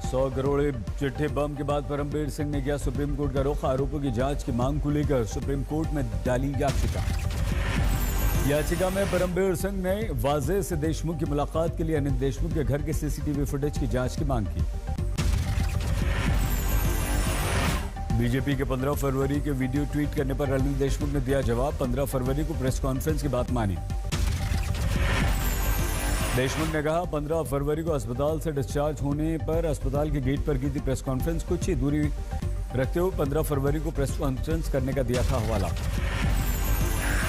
100 करोड़ चिट्ठे बम के बाद परमबीर सिंह ने किया सुप्रीम कोर्ट का रुख। आरोपों की जांच की मांग को लेकर सुप्रीम कोर्ट में डाली याचिका में परमबीर सिंह ने वाजे से देशमुख की मुलाकात के लिए अनिल देशमुख के घर के सीसीटीवी फुटेज की जांच की मांग की। बीजेपी के 15 फरवरी के वीडियो ट्वीट करने पर अनिल देशमुख ने दिया जवाब। 15 फरवरी को प्रेस कॉन्फ्रेंस की बात मानी। देशमुख ने कहा 15 फरवरी को अस्पताल से डिस्चार्ज होने पर अस्पताल के गेट पर की थी प्रेस कॉन्फ्रेंस। कुछ ही दूरी रखते हुए 15 फरवरी को प्रेस कॉन्फ्रेंस करने का दिया था हवाला।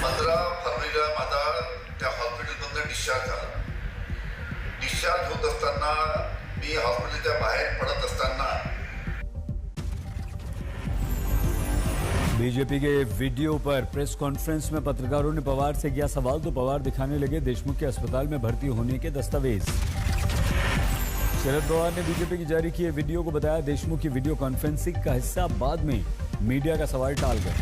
15 फरवरीला माझा त्या हॉस्पिटलमधून डिस्चार्ज झाला। डिस्चार्ज होत असताना मी हॉस्पिटलच्या बाहेर पडत असताना बीजेपी के वीडियो पर प्रेस कॉन्फ्रेंस में पत्रकारों ने पवार से किया सवाल तो पवार दिखाने लगे देशमुख के अस्पताल में भर्ती होने के दस्तावेज। शरद पवार ने बीजेपी की जारी किए वीडियो को बताया देशमुख की वीडियो कॉन्फ्रेंसिंग का हिस्सा। बाद में मीडिया का सवाल टाल गए।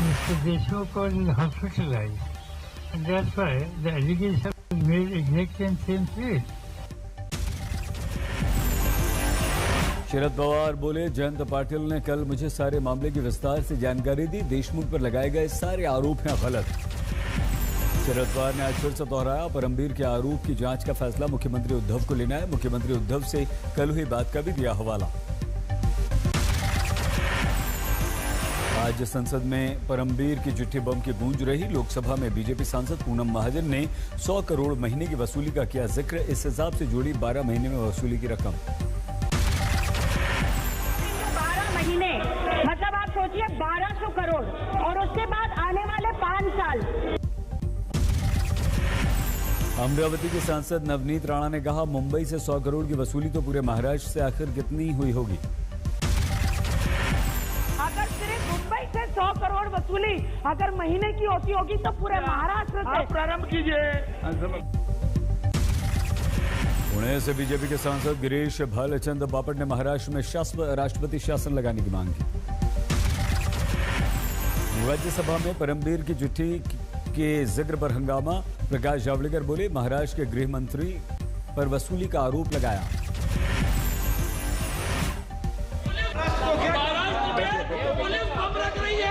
Mr. Deshmukh was hospitalized, and that's why the allegation was made exactly in same place. Sharad Pawar बोले जयंत पाटिल ने कल मुझे सारे मामले की विस्तार से जानकारी दी। देशमुख पर लगाए गए सारे आरोप हैं गलत। शरद पवार ने आज फिर से दोहराया परमबीर के आरोप की जांच का फैसला मुख्यमंत्री उद्धव को लेना है। मुख्यमंत्री उद्धव से कल हुई बात का भी दिया हवाला। आज संसद में परमबीर की चिट्ठी बम की गूंज रही। लोकसभा में बीजेपी सांसद पूनम महाजन ने 100 करोड़ महीने की वसूली का किया जिक्र। इस हिसाब से जोड़ी 12 महीने में वसूली की रकम। मतलब आप सोचिए 1200 करोड़ और उसके बाद आने वाले 5 साल। अमरावती के सांसद नवनीत राणा ने कहा मुंबई से 100 करोड़ की वसूली तो पूरे महाराष्ट्र से आखिर कितनी हुई होगी। अगर सिर्फ मुंबई से 100 करोड़ वसूली अगर महीने की होती होगी तो पूरे महाराष्ट्र से प्रारंभ कीजिए। पुणे से बीजेपी के सांसद गिरीश भालचंद्र बापट ने महाराष्ट्र में राष्ट्रपति शासन लगाने की मांग की। राज्यसभा में परमबीर की चिट्ठी के जिक्र पर हंगामा। प्रकाश जावड़ेकर बोले महाराष्ट्र के गृह मंत्री पर वसूली का आरोप लगाया।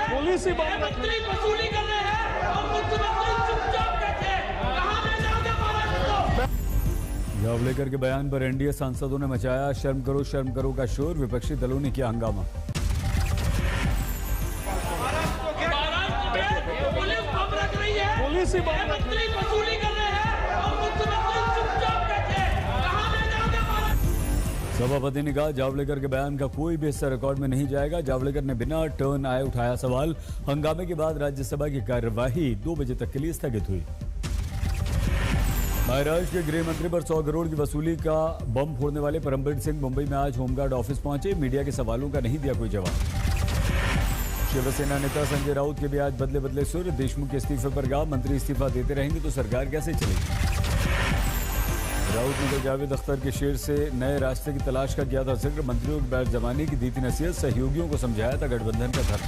पुलिस वसूली कर रहे हैं और मुख्यमंत्री चुपचाप बैठे। कहां ले जाओगे महाराष्ट्र को? जावड़ेकर के बयान पर एनडीए सांसदों ने मचाया शर्म करो का शोर। विपक्षी दलों ने किया हंगामा। पुलिस वसूली कर रहे हैं और मुख्यमंत्री चुपचाप बैठे। कहां ले जाओगे महाराष्ट्र? सभापति ने कहा जावड़ेकर के बयान का कोई भी हिस्सा रिकॉर्ड में नहीं जाएगा। जावड़ेकर ने बिना टर्न आए उठाया सवाल। हंगामे के बाद राज्यसभा की कार्यवाही 2 बजे तक के लिए स्थगित हुई। महाराष्ट्र के गृह मंत्री पर 100 करोड़ की वसूली का बम फोड़ने वाले परमबीर सिंह मुंबई में आज होमगार्ड ऑफिस पहुंचे। मीडिया के सवालों का नहीं दिया कोई जवाब। शिवसेना नेता संजय राउत के भी आज बदले सुर। देशमुख के इस्तीफे पर कहा मंत्री इस्तीफा देते रहेंगे तो सरकार कैसे चलेगी। राउत ने तो जावेद अख्तर के शेर से नए रास्ते की तलाश का किया था जिक्र। मंत्रियों की बैठ जमाने की दी थी नसीहत। सहयोगियों को समझाया था गठबंधन का धर्म।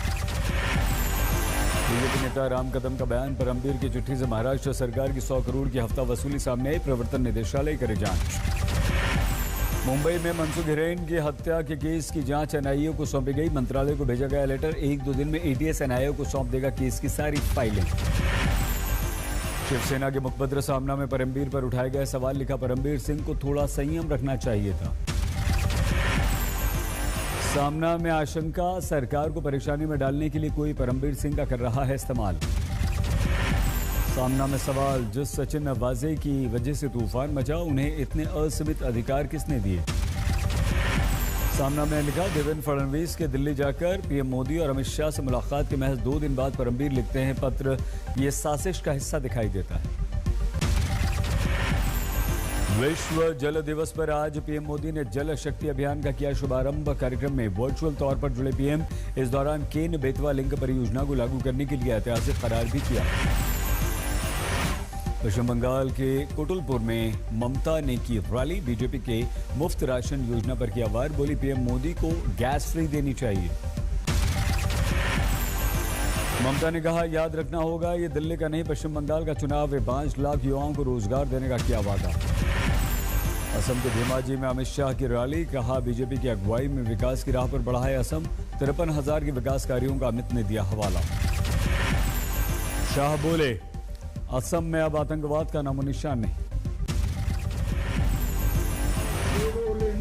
बीजेपी नेता राम कदम का बयान परमबीर की चिट्ठी से महाराष्ट्र सरकार की 100 करोड़ की हफ्ता वसूली सामने आई। प्रवर्तन निदेशालय करे जांच। मुंबई में मनसुख हिरेन की हत्या के केस की जांच एनआईए को सौंपी गई। मंत्रालय को भेजा गया लेटर। 1-2 दिन में एटीएस एनआईए को सौंप देगा केस की सारी फाइलें। शिवसेना के मुखपत्र सामना में परमबीर पर उठाए गए सवाल। लिखा परमबीर सिंह को थोड़ा संयम रखना चाहिए था। सामना में आशंका सरकार को परेशानी में डालने के लिए कोई परमबीर सिंह का कर रहा है इस्तेमाल। सामना में सवाल जिस सचिन वाजे की वजह से तूफान मचा उन्हें इतने असीमित अधिकार किसने दिए। सामना में लिखा देवेंद्र फडणवीस के दिल्ली जाकर पीएम मोदी और अमित शाह से मुलाकात के महज 2 दिन बाद परमबीर लिखते हैं पत्र। ये साजिश का हिस्सा दिखाई देता है। विश्व जल दिवस पर आज पीएम मोदी ने जल शक्ति अभियान का किया शुभारंभ। कार्यक्रम में वर्चुअल तौर पर जुड़े पीएम इस दौरान केन बेतवा लिंक परियोजना को लागू करने के लिए ऐतिहासिक करार भी किया। पश्चिम बंगाल के कोटुलपुर में ममता ने की रैली। बीजेपी के मुफ्त राशन योजना पर किया वार। बोली पीएम मोदी को गैस फ्री देनी चाहिए। ममता ने कहा याद रखना होगा ये दिल्ली का नहीं पश्चिम बंगाल का चुनाव है। 5 लाख युवाओं को रोजगार देने का किया वादा। असम के धेमाजी में अमित शाह की रैली, कहा बीजेपी की अगुवाई में विकास की राह पर बढ़ा है असम। 53,000 के विकास कार्यों का अमित ने दिया हवाला। शाह बोले, असम में अब आतंकवाद का नामो निशान नहीं।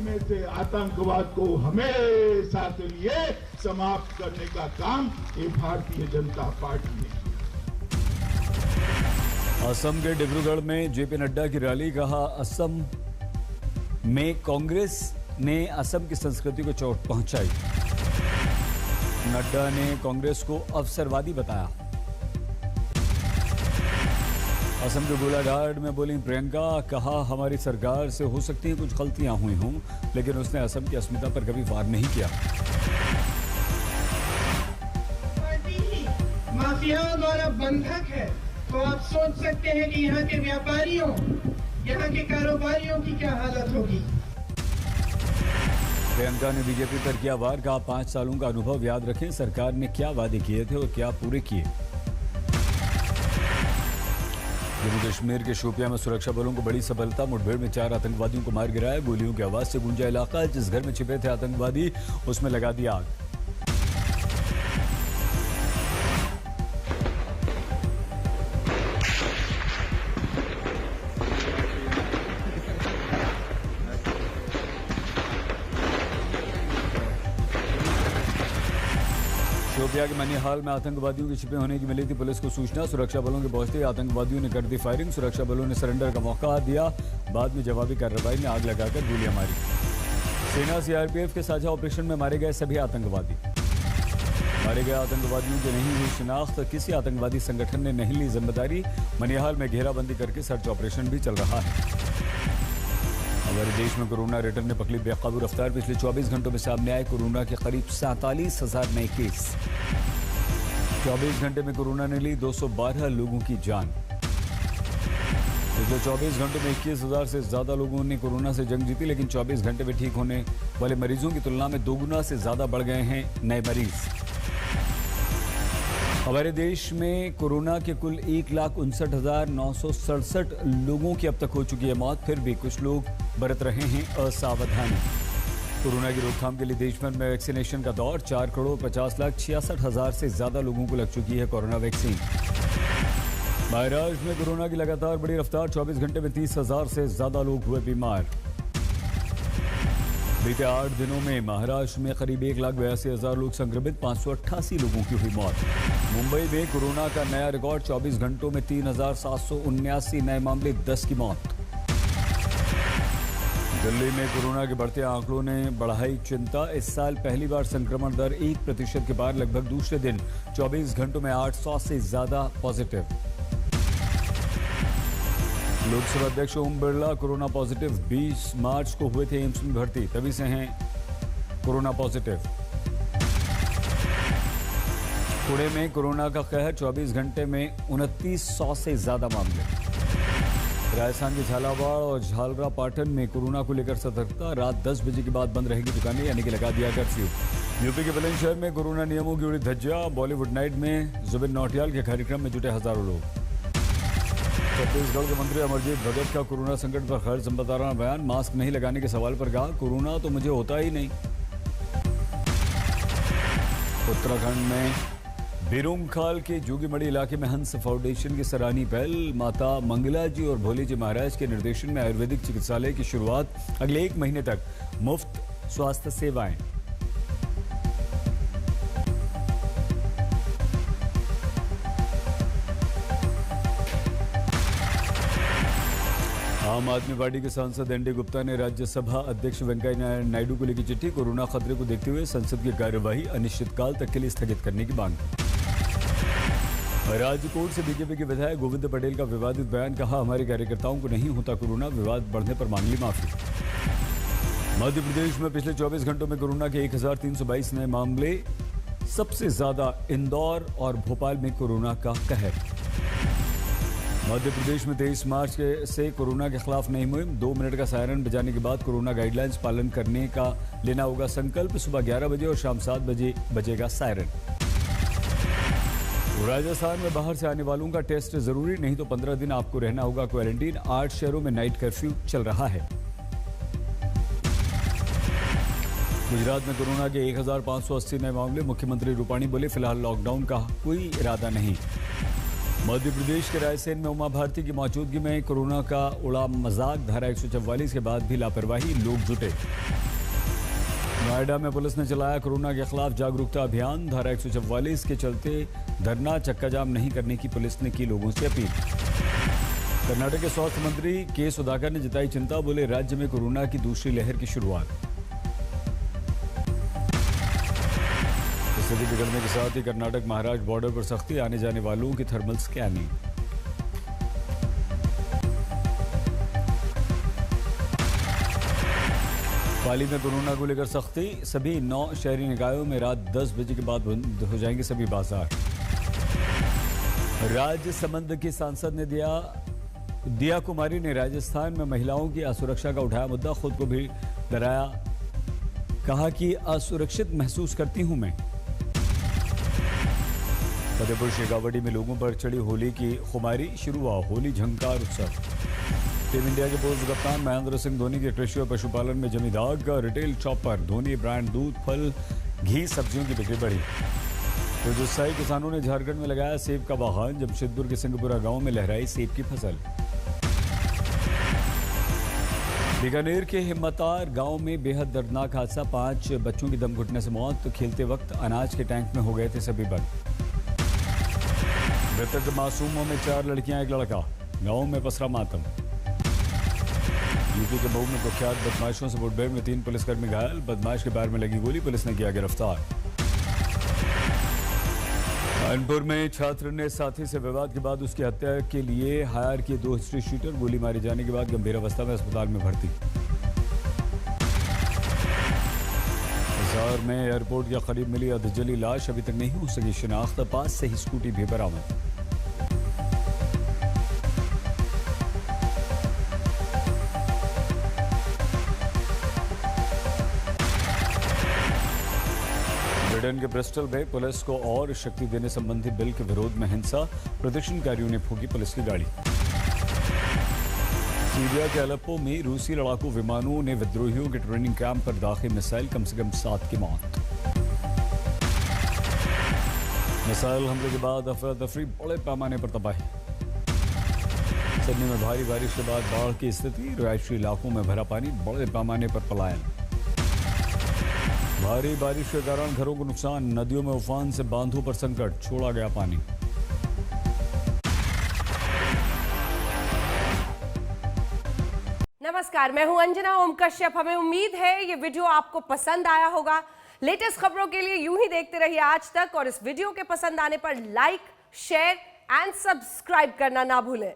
में से आतंकवाद को हमेशा के लिए समाप्त करने का काम ये भारतीय जनता पार्टी ने। असम के डिब्रूगढ़ में जेपी नड्डा की रैली, कहा असम में कांग्रेस ने असम की संस्कृति को चोट पहुंचाई। नड्डा ने कांग्रेस को अवसरवादी बताया। असम के गोलाघाट में बोली प्रियंका, कहा हमारी सरकार से हो सकती है कुछ गलतियां हुई हों, लेकिन उसने असम की अस्मिता पर कभी वार नहीं किया। माफियाओं द्वारा बंधक है, तो आप सोच सकते हैं कि यहाँ के व्यापारियों, यहाँ के कारोबारियों की क्या हालत होगी। प्रियंका ने बीजेपी पर किया वार, कहा 5 सालों का अनुभव याद रखें, सरकार ने क्या वादे किए थे और क्या पूरे किए। जम्मू कश्मीर के शोपियां में सुरक्षा बलों को बड़ी सफलता, मुठभेड़ में 4 आतंकवादियों को मार गिराया। गोलियों की आवाज से गूंजा इलाका, जिस घर में छिपे थे आतंकवादी उसमें लगा दी आग। शोपिया के मनिहाल में आतंकवादियों के छिपे होने की मिली थी पुलिस को सूचना। सुरक्षा बलों के पहुंचते ही आतंकवादियों ने कर दी फायरिंग। सुरक्षा बलों ने सरेंडर का मौका दिया, बाद में जवाबी कार्रवाई में आग लगाकर गोलियां मारी। सेना सीआरपीएफ के साझा ऑपरेशन में मारे गए सभी आतंकवादी। मारे गए आतंकवादियों की नहीं हुई शिनाख्त, किसी आतंकवादी संगठन ने नहीं ली जिम्मेदारी। मनिहाल में घेराबंदी करके सर्च ऑपरेशन भी चल रहा है। हमारे देश में कोरोना रिटर्न ने पकड़ी बेकाबू रफ्तार। पिछले 24 घंटों में सामने आए कोरोना के करीब 47,000 नए केस। 24 घंटे में कोरोना ने ली 212 लोगों की जान। पिछले 24 घंटों में 21,000 से ज्यादा लोगों ने कोरोना से जंग जीती, लेकिन 24 घंटे में ठीक होने वाले मरीजों की तुलना में 2 गुना से ज्यादा बढ़ गए हैं नए मरीज। हमारे देश में कोरोना के कुल 1,59,967 लोगों की अब तक हो चुकी है मौत। फिर भी कुछ लोग बरत रहे हैं असावधानी। कोरोना की रोकथाम के लिए देश भर में वैक्सीनेशन का दौर। 4,50,66,000 से ज्यादा लोगों को लग चुकी है कोरोना वैक्सीन। महाराष्ट्र में कोरोना की लगातार बड़ी रफ्तार। 24 घंटे में 30,000 से ज्यादा लोग हुए बीमार। बीते 8 दिनों में महाराष्ट्र में करीब 1,82,000 लोग संक्रमित, 588 लोगों की हुई मौत। मुंबई में कोरोना का नया रिकॉर्ड। 24 घंटों में 3,779 नए मामले, 10 की मौत। दिल्ली में कोरोना के बढ़ते आंकड़ों ने बढ़ाई चिंता। इस साल पहली बार संक्रमण दर 1% के पार। लगभग दूसरे दिन 24 घंटों में 800 से ज्यादा पॉजिटिव। लोकसभा अध्यक्ष ओम बिरला कोरोना पॉजिटिव। 20 मार्च को हुए थे एम्स में भर्ती, तभी से हैं कोरोना पॉजिटिव। पुणे में कोरोना का कहर। 24 घंटे में 2900 से ज्यादा मामले। राजस्थान के झालावाड़ और झालरापाटन में कोरोना को लेकर सतर्कता। रात 10 बजे के बाद बंद रहेगी दुकानें, यानी कि लगा दिया कर्फ्यू। यूपी के बुलंदशहर में कोरोना नियमों की उड़ी धज्जियां। बॉलीवुड नाइट में जुबिन नौटियाल के कार्यक्रम में जुटे हजारों लोग। छत्तीसगढ़ के मंत्री अमरजीत भगत का कोरोना संकट पर खैर जिम्मेदाराना बयान। मास्क नहीं लगाने के सवाल पर कहा, कोरोना तो मुझे होता ही नहीं। उत्तराखंड में बिरुंगखाल के जोगीमढ़ी इलाके में हंस फाउंडेशन की सराहनीय पहल। माता मंगला जी और भोले जी महाराज के निर्देशन में आयुर्वेदिक चिकित्सालय की शुरुआत। अगले 1 महीने तक मुफ्त स्वास्थ्य सेवाएं। आम आदमी पार्टी के सांसद एनडी गुप्ता ने राज्यसभा अध्यक्ष वेंकैया नायडू को लिखी चिट्ठी। कोरोना खतरे को देखते हुए संसद की कार्यवाही अनिश्चितकाल तक के लिए स्थगित करने की मांग। राजकोट से बीजेपी के विधायक गोविंद पटेल का विवादित बयान। कहा, हमारे कार्यकर्ताओं को नहीं होता कोरोना, विवाद बढ़ने पर मांग ली माफी। मध्य प्रदेश में पिछले 24 घंटों में कोरोना के 1,322 नए मामले। सबसे ज्यादा इंदौर और भोपाल में कोरोना का कहर। मध्य प्रदेश में 23 मार्च से कोरोना के खिलाफ नई मुहिम। 2 मिनट का सायरन बजाने के बाद कोरोना गाइडलाइंस पालन करने का लेना होगा संकल्प। सुबह 11 बजे और शाम 7 बजे बजेगा सायरन। राजस्थान में बाहर से आने वालों का टेस्ट जरूरी, नहीं तो 15 दिन आपको रहना होगा क्वारंटीन। 8 शहरों में नाइट कर्फ्यू चल रहा है। गुजरात में कोरोना के 1580 नए मामले। मुख्यमंत्री रूपाणी बोले फिलहाल लॉकडाउन का कोई इरादा नहीं। मध्य प्रदेश के रायसेन में उमा भारती की मौजूदगी में कोरोना का उड़ा मजाक। धारा 144 के बाद भी लापरवाही, लोग जुटे। नोएडा में पुलिस ने चलाया कोरोना के खिलाफ जागरूकता अभियान। धारा 144 के चलते धरना चक्का जाम नहीं करने की पुलिस ने की लोगों से अपील। कर्नाटक के स्वास्थ्य मंत्री के सुधाकर ने जताई चिंता। बोले राज्य में कोरोना की दूसरी लहर की शुरुआत। स्थिति बिगड़ने के साथ ही कर्नाटक महाराष्ट्र बॉर्डर पर सख्ती। आने जाने वालों की थर्मल स्कैनिंग। पाली में कोरोना को लेकर सख्ती। सभी 9 शहरी निकायों में रात 10 बजे के बाद बंद हो जाएंगे सभी बाजार। राजसमंद की सांसद ने दिया कुमारी ने राजस्थान में महिलाओं की असुरक्षा का उठाया मुद्दा। खुद को भी डराया, कहा कि असुरक्षित महसूस करती हूं मैं। फतेहपुर शेखावटी में लोगों पर चढ़ी होली की खुमारी। शुरू हुआ होली झंकार उत्सव। टीम इंडिया के पोस्ट कप्तान महेंद्र सिंह धोनी के कृषि और पशुपालन में जमी दाग। रिटेल शॉप पर धोनी ब्रांड दूध, फल, घी, सब्जियों की बिक्री बढ़ी। तो जुस्साई किसानों ने झारखंड में लगाया सेब का बागान। जमशेदपुर के सिंहपुरा गांव में लहराई सेब की फसल। बीकानेर के हिम्मतार गांव में बेहद दर्दनाक हादसा। 5 बच्चों की दम घुटने से मौत। खेलते वक्त अनाज के टैंक में हो गए थे सभी बंद। मृतक मासूमों में 4 लड़कियां, 1 लड़का। गांव में पसरा मातम। यूपी के मऊ में कुख्यात बदमाशों से मुठभेड़ में 3 पुलिसकर्मी घायल। बदमाश के पैर में लगी गोली, पुलिस ने किया गिरफ्तार। कानपुर में छात्र ने साथी से विवाद के बाद उसकी हत्या के लिए हायर किए 2 हिस्ट्री शूटर। गोली मारे जाने के बाद गंभीर अवस्था में अस्पताल में भर्ती। हिसार में एयरपोर्ट के करीब मिली अधजली लाश। अभी तक नहीं हो सकी शिनाख्त। पास से ही स्कूटी भी बरामद। ब्रिटेन के ब्रिस्टल में पुलिस को और शक्ति देने संबंधी बिल के विरोध में हिंसा। प्रदर्शनकारियों ने फूंकी पुलिस की गाड़ी। सीरिया के अलेप्पो में रूसी लड़ाकू विमानों ने विद्रोहियों के ट्रेनिंग कैंप पर दाखिल मिसाइल। कम से कम 7 की मौत। मिसाइल हमले के बाद अफरा तफरी, बड़े पैमाने पर तबाही। सिडनी में भारी बारिश के बाद बाढ़ की स्थिति। रिहायशी इलाकों में भरा पानी, बड़े पैमाने पर पलायन। भारी बारिश के कारण घरों को नुकसान। नदियों में उफान से बांधों पर संकट, छोड़ा गया पानी। नमस्कार, मैं हूं अंजना ओम कश्यप। हमें उम्मीद है ये वीडियो आपको पसंद आया होगा। लेटेस्ट खबरों के लिए यूं ही देखते रहिए आज तक और इस वीडियो के पसंद आने पर लाइक, शेयर एंड सब्सक्राइब करना ना भूलें।